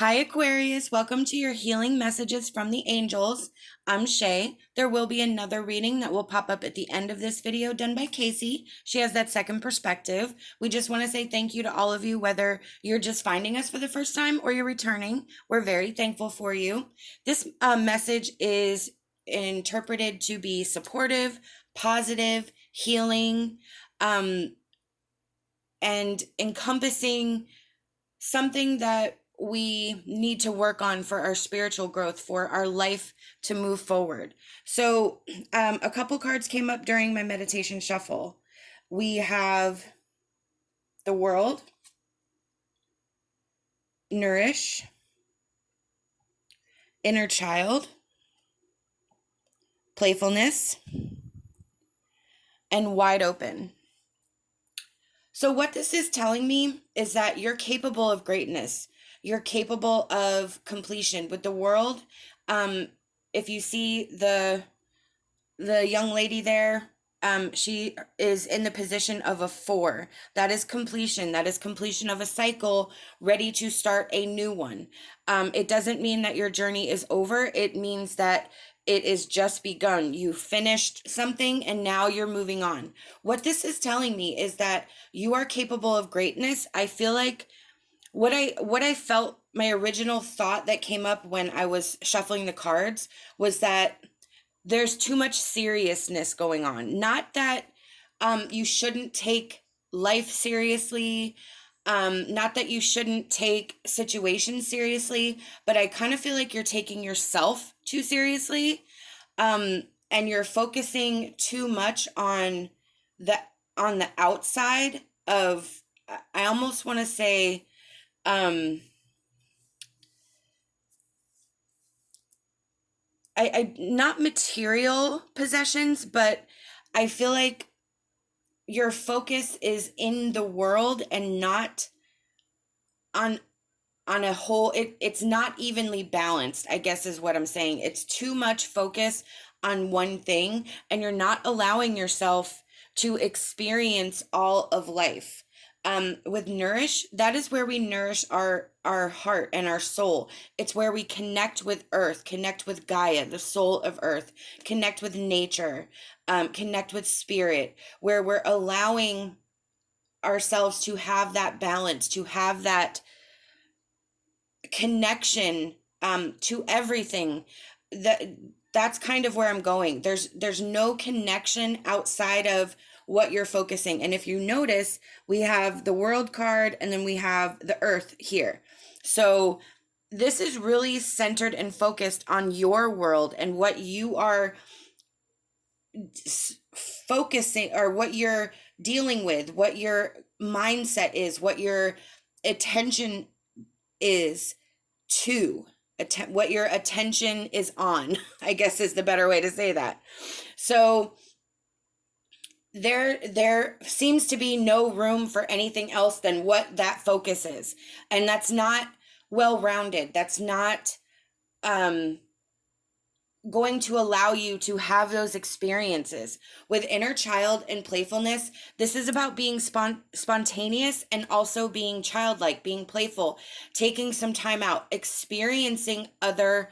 Hi, Aquarius. Welcome to your healing messages from the angels. I'm SHAE. There will be another reading that will pop up at the end of this video done by KACEE. She has that second perspective. We just want to say thank you to all of you, whether you're just finding us for the first time or you're returning. We're very thankful for you. This message is interpreted to be supportive, positive, healing, and encompassing something that we need to work on for our spiritual growth, for our life to move forward. So a couple cards came up during my meditation shuffle. We have the World, Nourish, Inner Child, Playfulness, and Wide Open. So what this is telling me is that you're capable of greatness. You're capable of completion. With the World, if you see the young lady there, she is in the position of a 4. That is completion. That is completion of a cycle, ready to start a new one. It doesn't mean that your journey is over. It means that it is just begun. You finished something and now you're moving on. What this is telling me is that you are capable of greatness. I feel like what I felt, my original thought that came up when I was shuffling the cards was that there's too much seriousness going on. Not that you shouldn't take life seriously, not that you shouldn't take situations seriously, but I kind of feel like you're taking yourself too seriously, and you're focusing too much on the outside of, I almost want to say, I not material possessions, but I feel like your focus is in the world and not on a whole. It's not evenly balanced, I guess is what I'm saying. It's too much focus on one thing and you're not allowing yourself to experience all of life. With Nourish, that is where we nourish our heart and our soul. It's where we connect with earth, connect with Gaia, the soul of earth, connect with nature, connect with spirit, where we're allowing ourselves to have that balance, to have that connection to everything. That's kind of where I'm going. There's no connection outside of what you're focusing. And if you notice, we have the World card and then we have the Earth here. So this is really centered and focused on your world and what you are focusing, or what you're dealing with, what your mindset is, what your attention is to, what your attention is on, I guess is the better way to say that. So there seems to be no room for anything else than what that focus is. And that's not well-rounded. That's not going to allow you to have those experiences. With Inner Child and Playfulness, this is about being spontaneous and also being childlike, being playful, taking some time out, experiencing other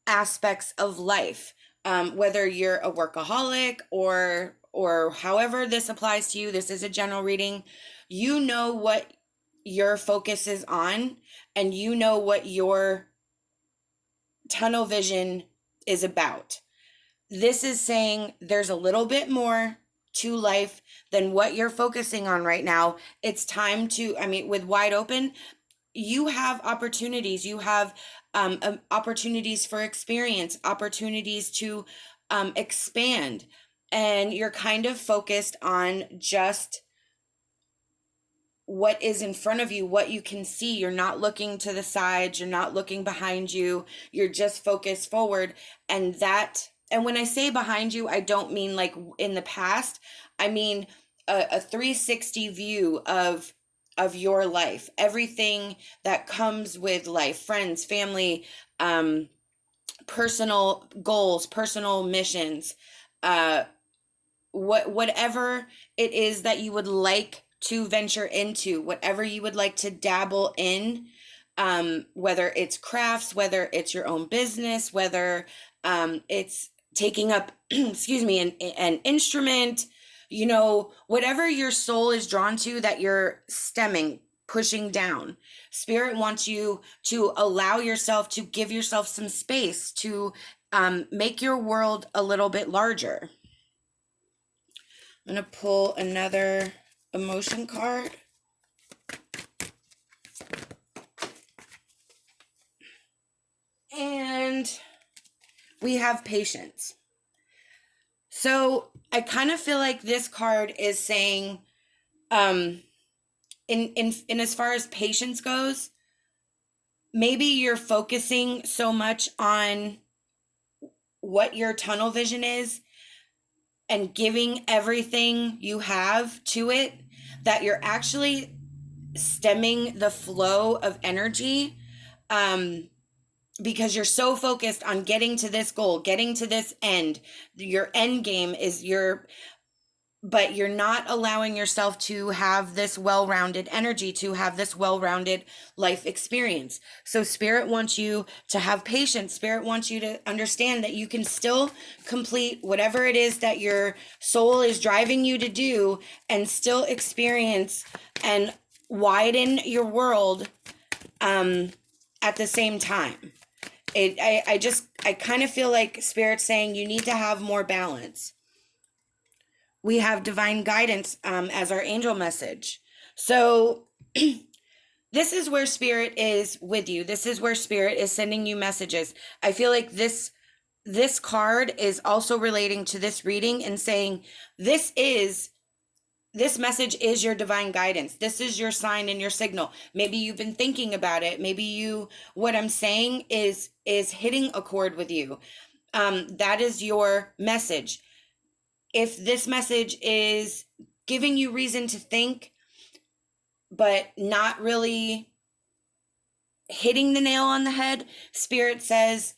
aspects of life, whether you're a workaholic or however this applies to you. This is a general reading. You know what your focus is on, and you know what your tunnel vision is about. This is saying there's a little bit more to life than what you're focusing on right now. It's time to, with Wide Open, you have opportunities. You have opportunities for experience, opportunities to expand. And you're kind of focused on just what is in front of you, what you can see. You're not looking to the sides. You're not looking behind you. You're just focused forward. And when I say behind you, I don't mean like in the past. I mean a 360 view of your life, everything that comes with life, friends, family, personal goals, personal missions, whatever it is that you would like to venture into, whatever you would like to dabble in, whether it's crafts, whether it's your own business, whether it's taking up, excuse me, an instrument, you know, whatever your soul is drawn to that you're stemming, pushing down. Spirit wants you to allow yourself to give yourself some space to make your world a little bit larger. I'm going to pull another emotion card. And we have patience. So I kind of feel like this card is saying, in as far as patience goes, maybe you're focusing so much on what your tunnel vision is and giving everything you have to it that you're actually stemming the flow of energy, because you're so focused on getting to this goal, getting to this end. Your end game is but you're not allowing yourself to have this well-rounded energy, to have this well-rounded life experience. So Spirit wants you to have patience. Spirit wants you to understand that you can still complete whatever it is that your soul is driving you to do and still experience and widen your world at the same time. I kind of feel like Spirit's saying you need to have more balance. We have divine guidance as our angel message. So this is where Spirit is with you. This is where Spirit is sending you messages. I feel like this card is also relating to this reading and saying this message is your divine guidance. This is your sign and your signal. Maybe you've been thinking about it. Maybe what I'm saying is hitting a chord with you. That is your message. If this message is giving you reason to think, but not really hitting the nail on the head, Spirit says,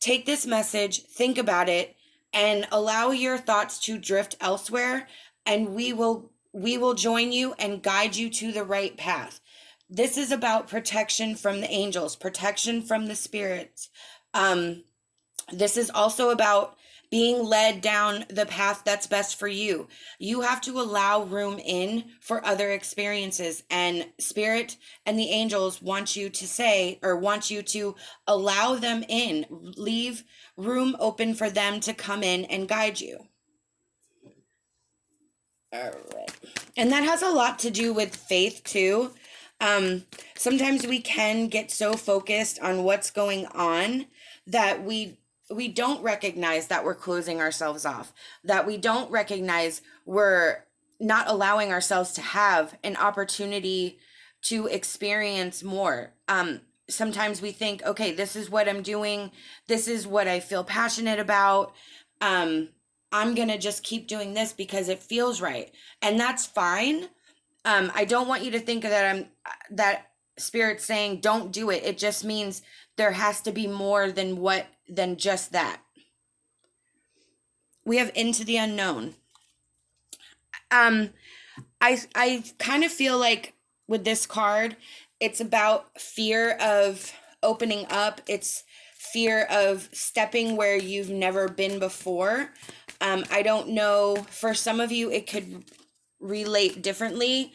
take this message, think about it, and allow your thoughts to drift elsewhere, and we will join you and guide you to the right path. This is about protection from the angels, protection from the spirits. This is also about being led down the path that's best for you. You have to allow room in for other experiences, and Spirit and the angels want you to allow them in. Leave room open for them to come in and guide you. All right. And that has a lot to do with faith too. Sometimes we can get so focused on what's going on that we don't recognize that we're closing ourselves off, that we don't recognize we're not allowing ourselves to have an opportunity to experience more. Sometimes we think, okay, this is what I'm doing. This is what I feel passionate about. I'm going to just keep doing this because it feels right. And that's fine. I don't want you to think that Spirit's saying don't do it. It just means there has to be more than just that. We have into the unknown. I kind of feel like with this card, it's about fear of opening up. It's fear of stepping where you've never been before. I don't know, for some of you, it could relate differently.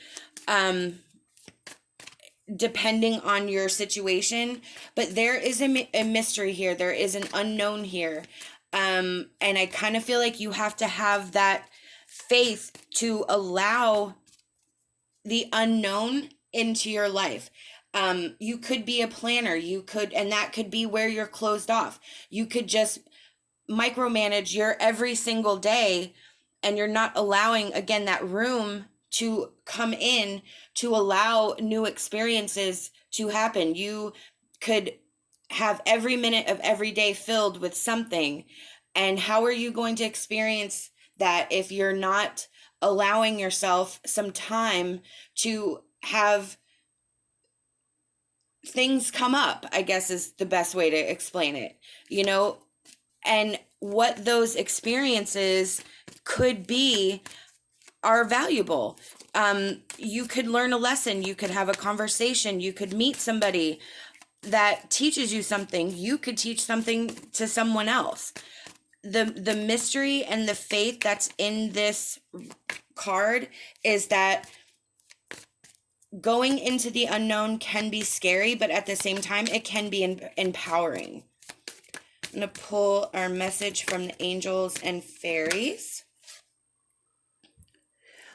Depending on your situation, but there is a mystery here. There is an unknown here. And I kind of feel like you have to have that faith to allow the unknown into your life. You could be a planner. And that could be where you're closed off. You could just micromanage your every single day, and you're not allowing, again, that room to come in to allow new experiences to happen. You could have every minute of every day filled with something. And how are you going to experience that if you're not allowing yourself some time to have things come up, I guess is the best way to explain it, and what those experiences could be are valuable. You could learn a lesson, you could have a conversation, you could meet somebody, that teaches you something. You could teach something to someone else. The mystery and the faith that's in this card is that going into the unknown can be scary, but at the same time, it can be empowering. I'm going to pull our message from the angels and fairies.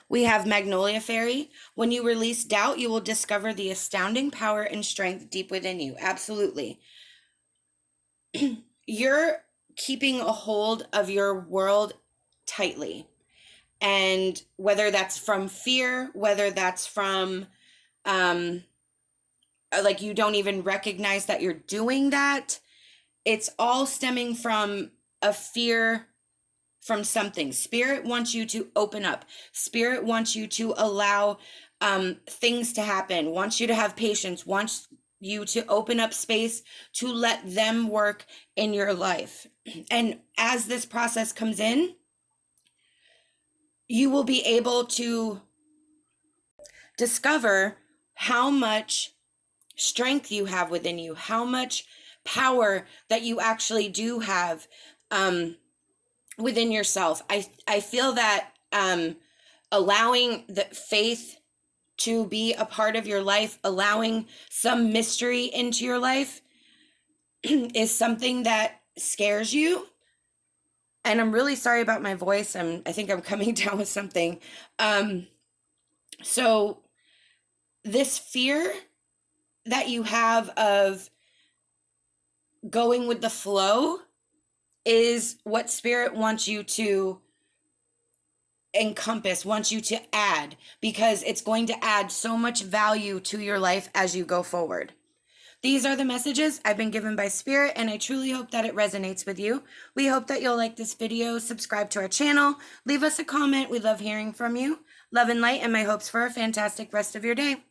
We have Magnolia Fairy. When you release doubt, you will discover the astounding power and strength deep within you. Absolutely. You're keeping a hold of your world tightly. And whether that's from fear, whether that's from, like you don't even recognize that you're doing that, it's all stemming from a fear from something. Spirit wants you to open up. Spirit wants you to allow things to happen, wants you to have patience, wants you to open up space to let them work in your life. And as this process comes in, you will be able to discover how much strength you have within you, how much power that you actually do have within yourself. I feel that allowing the faith to be a part of your life, allowing some mystery into your life is something that scares you. And I'm really sorry about my voice. I think I'm coming down with something. So this fear that you have of going with the flow is what Spirit wants you to encompass, wants you to add, because it's going to add so much value to your life as you go forward. These are the messages I've been given by Spirit, and I truly hope that it resonates with you. We hope that you'll like this video, subscribe to our channel, leave us a comment. We love hearing from you. Love and light, and my hopes for a fantastic rest of your day.